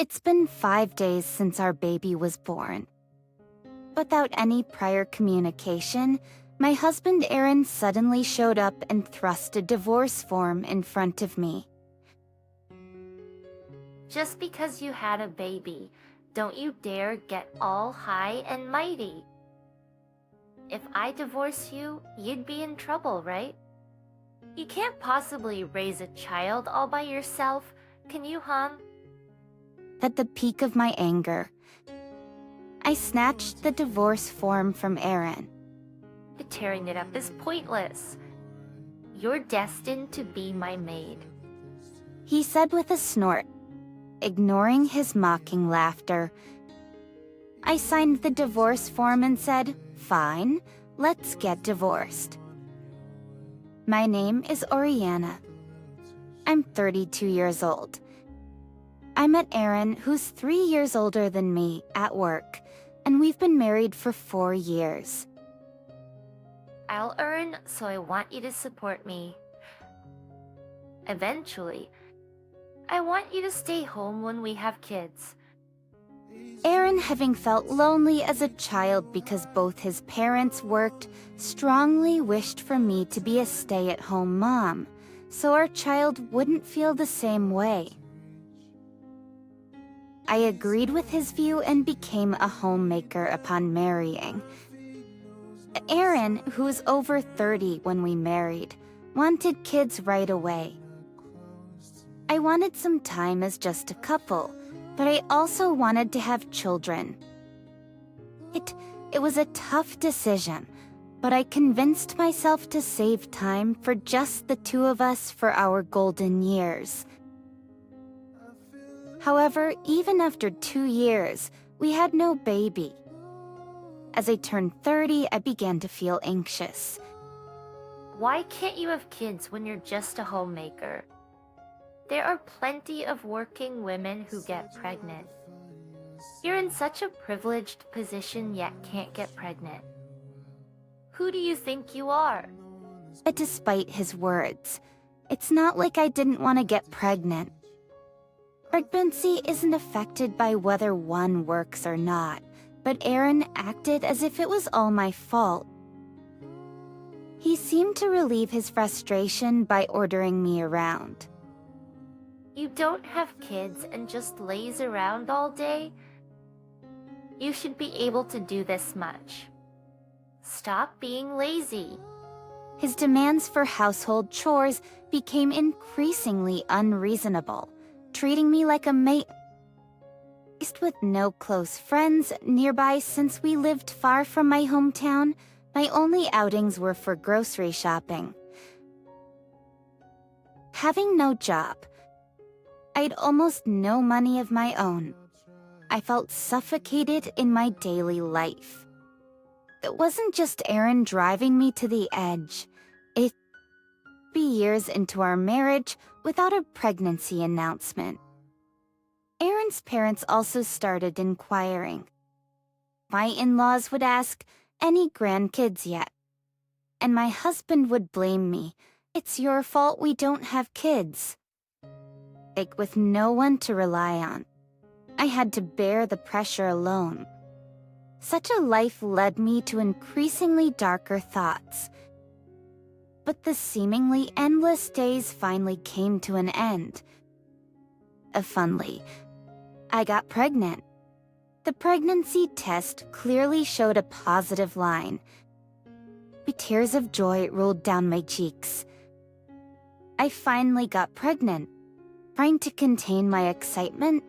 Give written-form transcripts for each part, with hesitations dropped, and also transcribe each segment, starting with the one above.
It's been 5 days since our baby was born. Without any prior communication, my husband Aaron suddenly showed up and thrust a divorce form in front of me. Just because you had a baby, don't you dare get all high and mighty. If I divorce you, you'd be in trouble, right? You can't possibly raise a child all by yourself, can you, hon? At the peak of my anger, I snatched the divorce form from Aaron. Tearing it up is pointless. You're destined to be my maid, He said with a snort, ignoring his mocking laughter. I signed the divorce form and said, "Fine, let's get divorced." My name is Oriana. I'm 32 years old. I met Aaron, who's 3 years older than me, at work, and we've been married for 4 years. I'll earn, so I want you to support me. Eventually, I want you to stay home when we have kids. Aaron, having felt lonely as a child because both his parents worked, strongly wished for me to be a stay-at-home mom, so our child wouldn't feel the same way. I agreed with his view and became a homemaker upon marrying. Aaron, who was over 30 when we married, wanted kids right away. I wanted some time as just a couple, but I also wanted to have children. It was a tough decision, but I convinced myself to save time for just the two of us for our golden years. However, even after 2 years, we had no baby. As I turned 30, I began to feel anxious. Why can't you have kids when you're just a homemaker? There are plenty of working women who get pregnant. You're in such a privileged position yet can't get pregnant. Who do you think you are? But despite his words, it's not like I didn't want to get pregnant. Pregnancy isn't affected by whether one works or not, but Aaron acted as if it was all my fault. He seemed to relieve his frustration by ordering me around. You don't have kids and just laze around all day? You should be able to do this much. Stop being lazy. His demands for household chores became increasingly unreasonable, treating me like a mate. With no close friends nearby since we lived far from my hometown, my only outings were for grocery shopping. Having no job, I'd almost no money of my own. I felt suffocated in my daily life. It wasn't just Aaron driving me to the edge. It'd be years into our marriage without a pregnancy announcement. Aaron's parents also started inquiring. My in-laws would ask, "Any grandkids yet?" And my husband would blame me. "It's your fault we don't have kids." Like with no one to rely on, I had to bear the pressure alone. Such a life led me to increasingly darker thoughts. But the seemingly endless days finally came to an end. Funnily, I got pregnant. The pregnancy test clearly showed a positive line. Tears of joy rolled down my cheeks. I finally got pregnant. Trying to contain my excitement,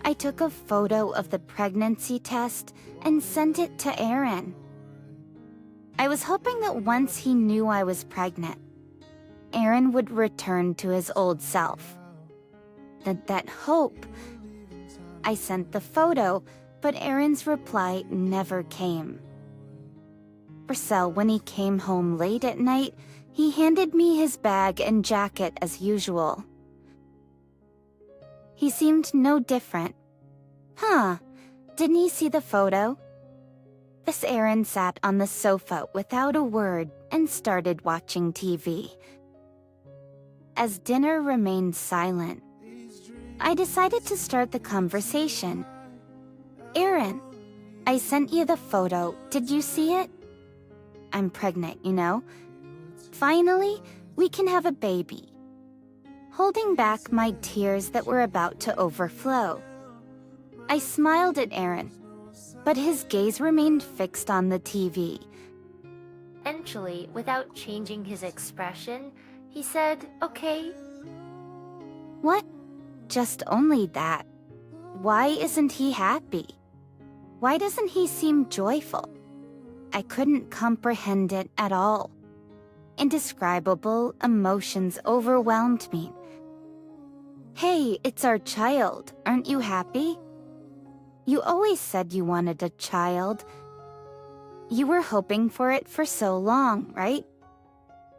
I took a photo of the pregnancy test and sent it to Aaron. I was hoping that once he knew I was pregnant, Aaron would return to his old self. That hope. I sent the photo, but Aaron's reply never came. So when he came home late at night, he handed me his bag and jacket as usual. He seemed no different. Didn't he see the photo? Miss Aaron sat on the sofa without a word and started watching TV. As dinner remained silent, I decided to start the conversation. Aaron, I sent you the photo. Did you see it? I'm pregnant, you know. Finally, we can have a baby. Holding back my tears that were about to overflow, I smiled at Aaron, but his gaze remained fixed on the TV. Eventually, without changing his expression, he said, "Okay." What? Just only that? Why isn't he happy? Why doesn't he seem joyful? I couldn't comprehend it at all. Indescribable emotions overwhelmed me. Hey, it's our child. Aren't you happy? You always said you wanted a child. You were hoping for it for so long, right?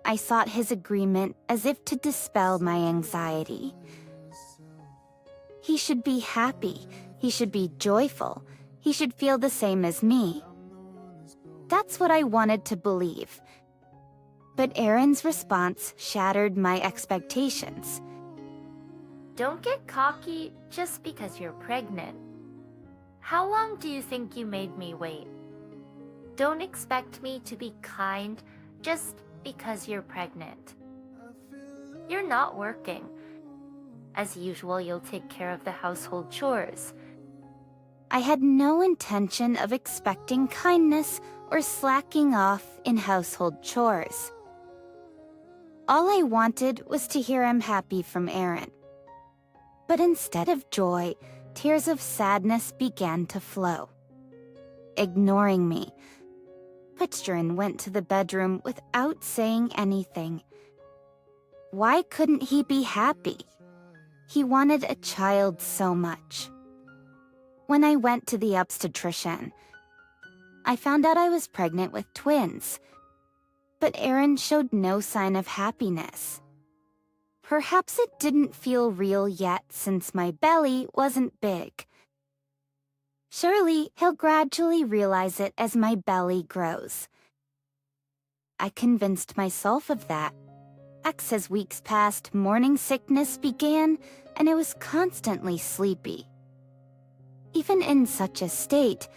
I sought his agreement as if to dispel my anxiety. He should be happy. He should be joyful. He should feel the same as me. That's what I wanted to believe. But Aaron's response shattered my expectations. Don't get cocky just because you're pregnant. How long do you think you made me wait? Don't expect me to be kind just because you're pregnant. You're not working. As usual, you'll take care of the household chores. I had no intention of expecting kindness or slacking off in household chores. All I wanted was to hear I'm happy from Aaron. But instead of joy, tears of sadness began to flow. Ignoring me, Aaron went to the bedroom without saying anything. Why couldn't he be happy? He wanted a child so much. When I went to the obstetrician, I found out I was pregnant with twins. But Aaron showed no sign of happiness. Perhaps it didn't feel real yet since my belly wasn't big. Surely he'll gradually realize it as my belly grows. I convinced myself of that. As weeks passed, morning sickness began, and I was constantly sleepy. Even in such a state,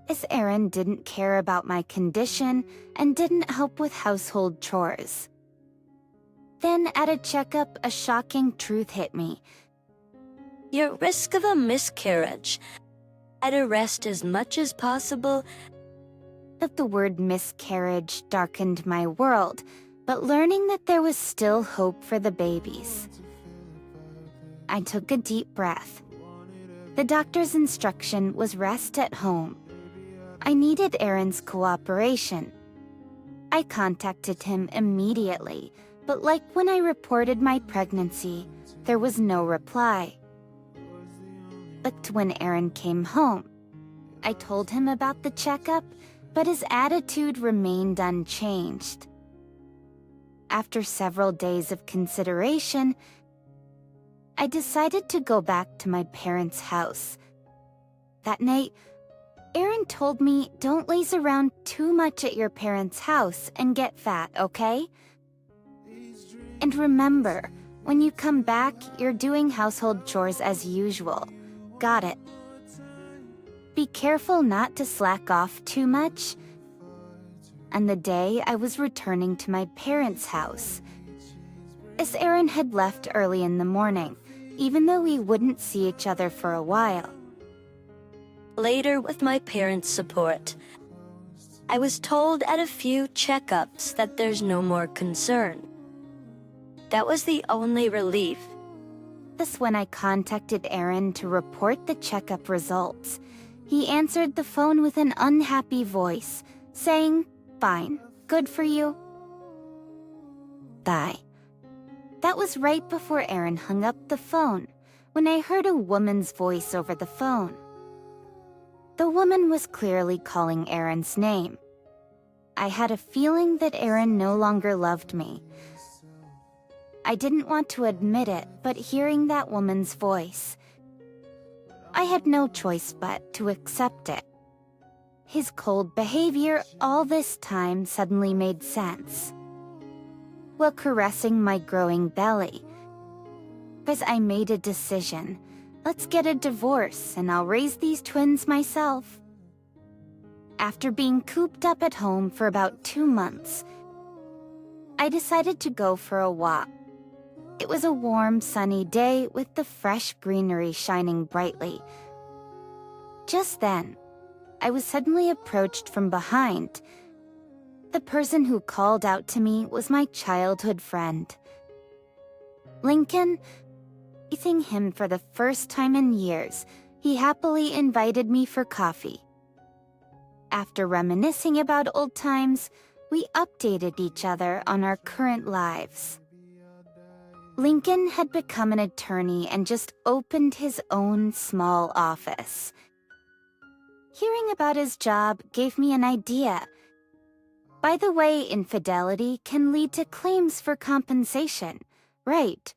as Aaron didn't care about my condition and didn't help with household chores. Then at a checkup, a shocking truth hit me. Your risk of a miscarriage. I'd arrest as much as possible. That the word miscarriage darkened my world, but learning that there was still hope for the babies. I took a deep breath. The doctor's instruction was rest at home. I needed Aaron's cooperation. I contacted him immediately, but like when I reported my pregnancy, there was no reply. But when Aaron came home, I told him about the checkup, but his attitude remained unchanged. After several days of consideration, I decided to go back to my parents' house. That night, Aaron told me, don't laze around too much at your parents' house and get fat, okay? And remember, when you come back, you're doing household chores as usual. Got it? Be careful not to slack off too much. And the day I was returning to my parents' house, as Aaron had left early in the morning, even though we wouldn't see each other for a while. Later, with my parents' support, I was told at a few checkups that there's no more concern. That was the only relief. Thus, when I contacted Aaron to report the checkup results, he answered the phone with an unhappy voice, saying, "Fine, good for you." Bye. That was right before Aaron hung up the phone, when I heard a woman's voice over the phone. The woman was clearly calling Aaron's name. I had a feeling that Aaron no longer loved me. I didn't want to admit it, but hearing that woman's voice, I had no choice but to accept it. His cold behavior all this time suddenly made sense. While caressing my growing belly, Because I made a decision. Let's get a divorce and I'll raise these twins myself. After being cooped up at home for about 2 months, I decided to go for a walk. It was a warm, sunny day with the fresh greenery shining brightly. Just then, I was suddenly approached from behind. The person who called out to me was my childhood friend. Lincoln, meeting him for the first time in years, he happily invited me for coffee. After reminiscing about old times, we updated each other on our current lives. Lincoln had become an attorney and just opened his own small office. Hearing about his job gave me an idea. By the way, infidelity can lead to claims for compensation, right?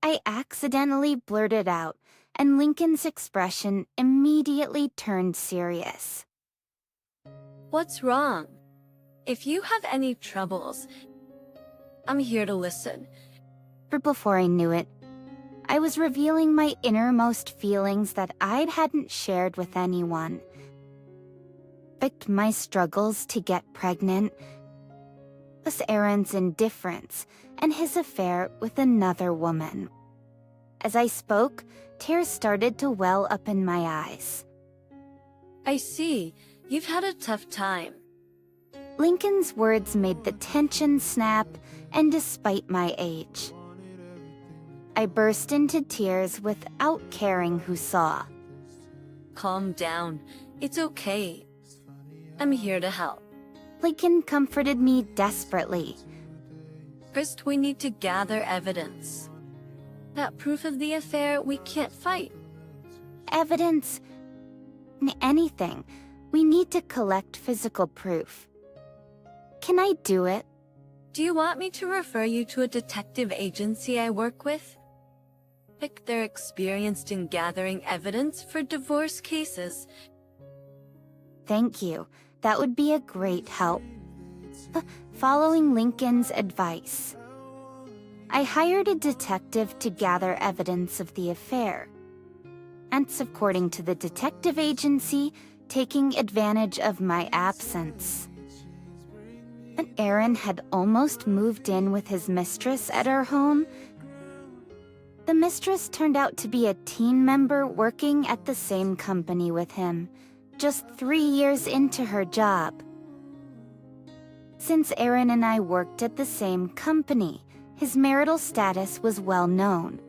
I accidentally blurted out, and Lincoln's expression immediately turned serious. What's wrong? If you have any troubles, I'm here to listen. But before I knew it, I was revealing my innermost feelings that I hadn't shared with anyone. But my struggles to get pregnant, plus Aaron's indifference, and his affair with another woman. As I spoke, tears started to well up in my eyes. I see. You've had a tough time. Lincoln's words made the tension snap, and despite my age, I burst into tears without caring who saw. Calm down. It's okay. I'm here to help. Lincoln comforted me desperately. First, we need to gather evidence. That proof of the affair, we can't fight. Evidence? Anything. We need to collect physical proof. Can I do it? Do you want me to refer you to a detective agency I work with? They're experienced in gathering evidence for divorce cases. Thank you. That would be a great help. Following Lincoln's advice, I hired a detective to gather evidence of the affair. And according to the detective agency, taking advantage of my absence. And Aaron had almost moved in with his mistress at our home. The mistress turned out to be a team member working at the same company with him, just 3 years into her job. Since Aaron and I worked at the same company, his marital status was well known.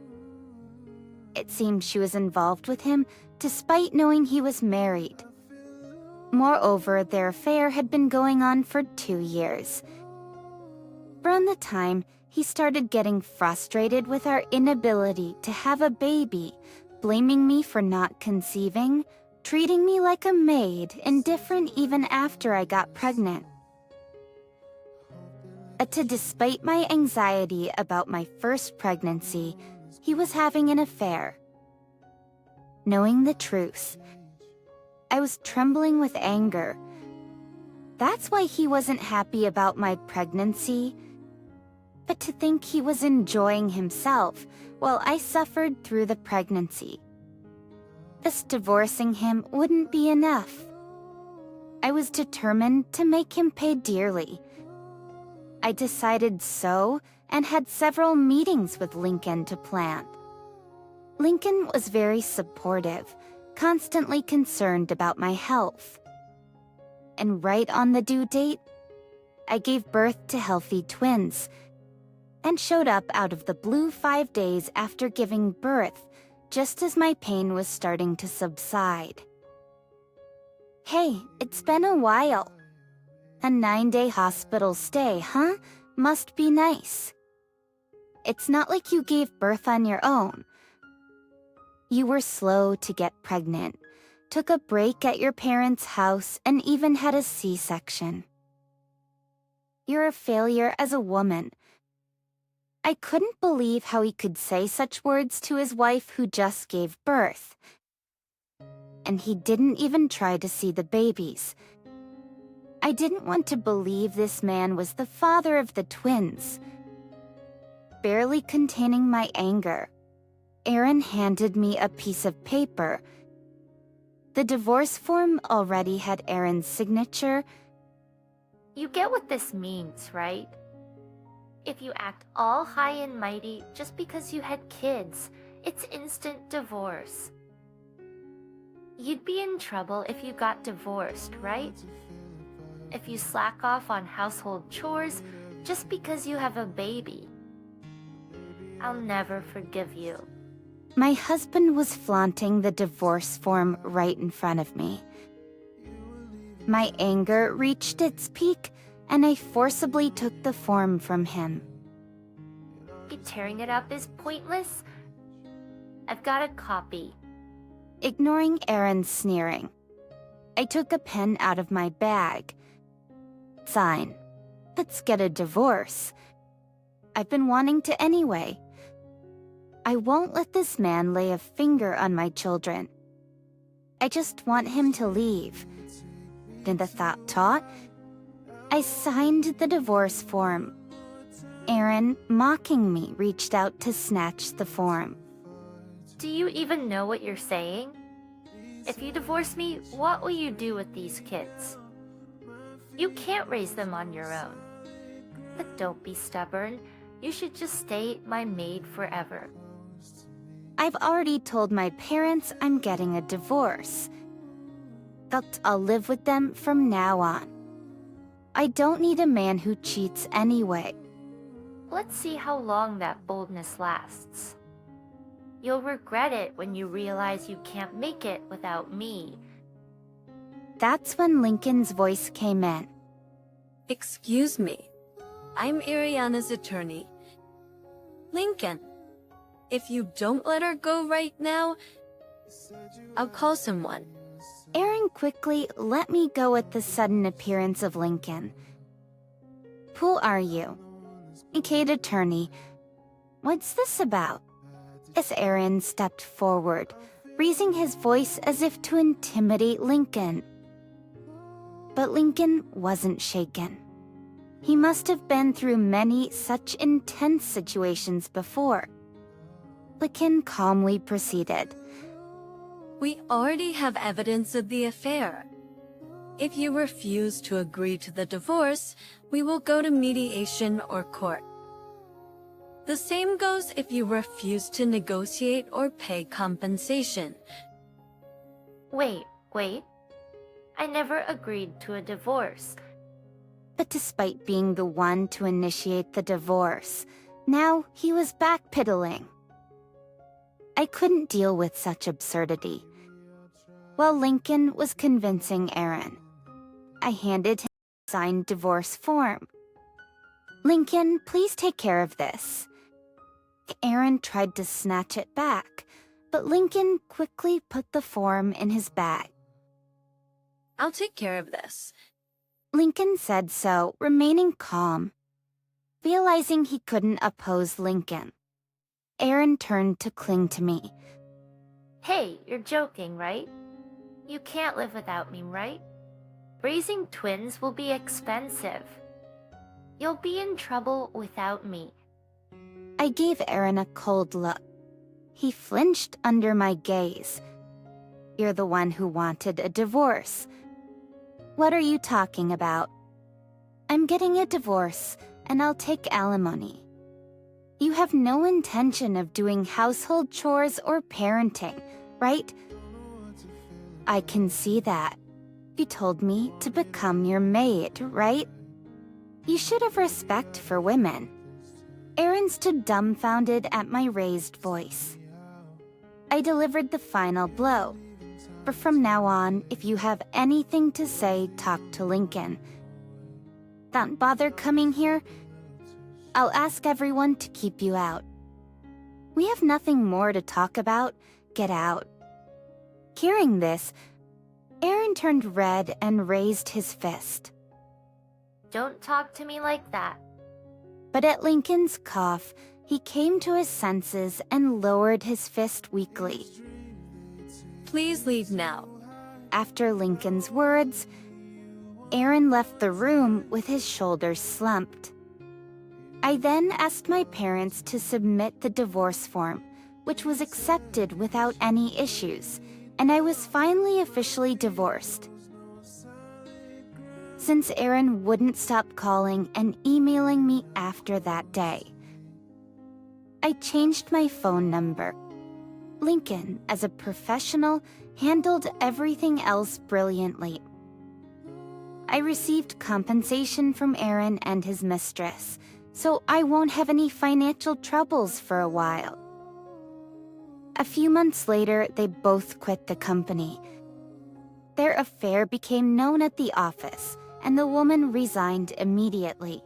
It seemed she was involved with him despite knowing he was married. Moreover, their affair had been going on for 2 years. Around the time, he started getting frustrated with our inability to have a baby, blaming me for not conceiving, treating me like a maid, indifferent even after I got pregnant. Despite my anxiety about my first pregnancy, he was having an affair. Knowing the truth, I was trembling with anger. That's why he wasn't happy about my pregnancy. But to think he was enjoying himself while I suffered through the pregnancy. Thus divorcing him wouldn't be enough. I was determined to make him pay dearly. I decided so and had several meetings with Lincoln to plan. Lincoln was very supportive, constantly concerned about my health. And right on the due date, I gave birth to healthy twins and showed up out of the blue 5 days after giving birth, just as my pain was starting to subside. Hey, it's been a while. A 9-day hospital stay, huh? Must be nice. It's not like you gave birth on your own. You were slow to get pregnant, took a break at your parents' house, and even had a C-section. You're a failure as a woman. I couldn't believe how he could say such words to his wife who just gave birth. And he didn't even try to see the babies. I didn't want to believe this man was the father of the twins. barely containing my anger, Aaron handed me a piece of paper. The divorce form already had Aaron's signature. You get what this means, right? If you act all high and mighty just because you had kids, it's instant divorce. You'd be in trouble if you got divorced, right? If you slack off on household chores just because you have a baby. I'll never forgive you. My husband was flaunting the divorce form right in front of me. My anger reached its peak, and I forcibly took the form from him. Be tearing it up is pointless. I've got a copy. Ignoring Aaron's sneering, I took a pen out of my bag. Sign. Let's get a divorce. I've been wanting to anyway. I won't let this man lay a finger on my children. I just want him to leave. In the thought, I signed the divorce form. Aaron, mocking me, reached out to snatch the form. Do you even know what you're saying? If you divorce me, what will you do with these kids? You can't raise them on your own. But don't be stubborn. You should just stay my maid forever. I've already told my parents I'm getting a divorce. But I'll live with them from now on. I don't need a man who cheats anyway. Let's see how long that boldness lasts. You'll regret it when you realize you can't make it without me. That's when Lincoln's voice came in. Excuse me. I'm Ariana's attorney. Lincoln, if you don't let her go right now, I'll call someone. Aaron quickly let me go at the sudden appearance of Lincoln. Who are you? Kate attorney. What's this about? As Aaron stepped forward, raising his voice as if to intimidate Lincoln. But Lincoln wasn't shaken. He must have been through many such intense situations before. Lincoln calmly proceeded. We already have evidence of the affair. If you refuse to agree to the divorce, we will go to mediation or court. The same goes if you refuse to negotiate or pay compensation. Wait. I never agreed to a divorce. But despite being the one to initiate the divorce, now he was backpedaling. I couldn't deal with such absurdity. While Lincoln was convincing Aaron, I handed him a signed divorce form. Lincoln, please take care of this. Aaron tried to snatch it back, but Lincoln quickly put the form in his bag. I'll take care of this. Lincoln said so, remaining calm. Realizing he couldn't oppose Lincoln, Aaron turned to cling to me. Hey, you're joking, right? You can't live without me, right? Raising twins will be expensive. You'll be in trouble without me. I gave Aaron a cold look. He flinched under my gaze. You're the one who wanted a divorce. What are you talking about? I'm getting a divorce, and I'll take alimony. You have no intention of doing household chores or parenting, right? I can see that. You told me to become your maid, right? You should have respect for women. Aaron stood dumbfounded at my raised voice. I delivered the final blow. For from now on, if you have anything to say, talk to Lincoln. Don't bother coming here. I'll ask everyone to keep you out. We have nothing more to talk about. Get out. Hearing this, Aaron turned red and raised his fist. Don't talk to me like that. But at Lincoln's cough, he came to his senses and lowered his fist weakly. Please leave now. After Lincoln's words, Aaron left the room with his shoulders slumped. I then asked my parents to submit the divorce form, which was accepted without any issues, and I was finally officially divorced. Since Aaron wouldn't stop calling and emailing me after that day, I changed my phone number. Lincoln, as a professional, handled everything else brilliantly. I received compensation from Aaron and his mistress, so I won't have any financial troubles for a while. A few months later, they both quit the company. Their affair became known at the office, and the woman resigned immediately.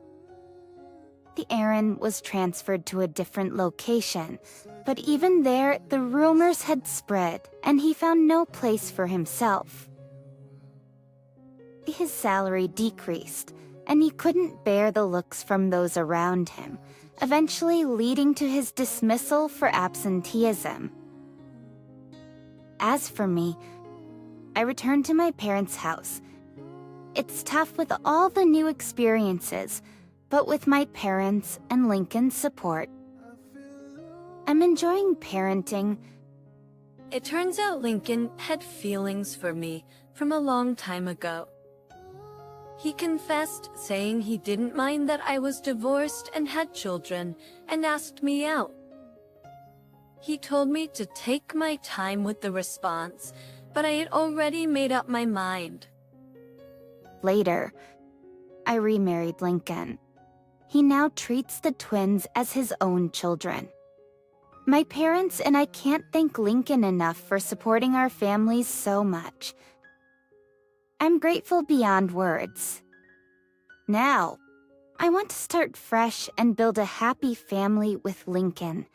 The Aaron was transferred to a different location, but even there, the rumors had spread, and he found no place for himself. His salary decreased, and he couldn't bear the looks from those around him, eventually leading to his dismissal for absenteeism. As for me, I returned to my parents' house. It's tough with all the new experiences, but with my parents and Lincoln's support, I'm enjoying parenting. It turns out Lincoln had feelings for me from a long time ago. He confessed, saying he didn't mind that I was divorced and had children, and asked me out. He told me to take my time with the response, but I had already made up my mind. Later, I remarried Lincoln. He now treats the twins as his own children. My parents and I can't thank Lincoln enough for supporting our families so much. I'm grateful beyond words. Now, I want to start fresh and build a happy family with Lincoln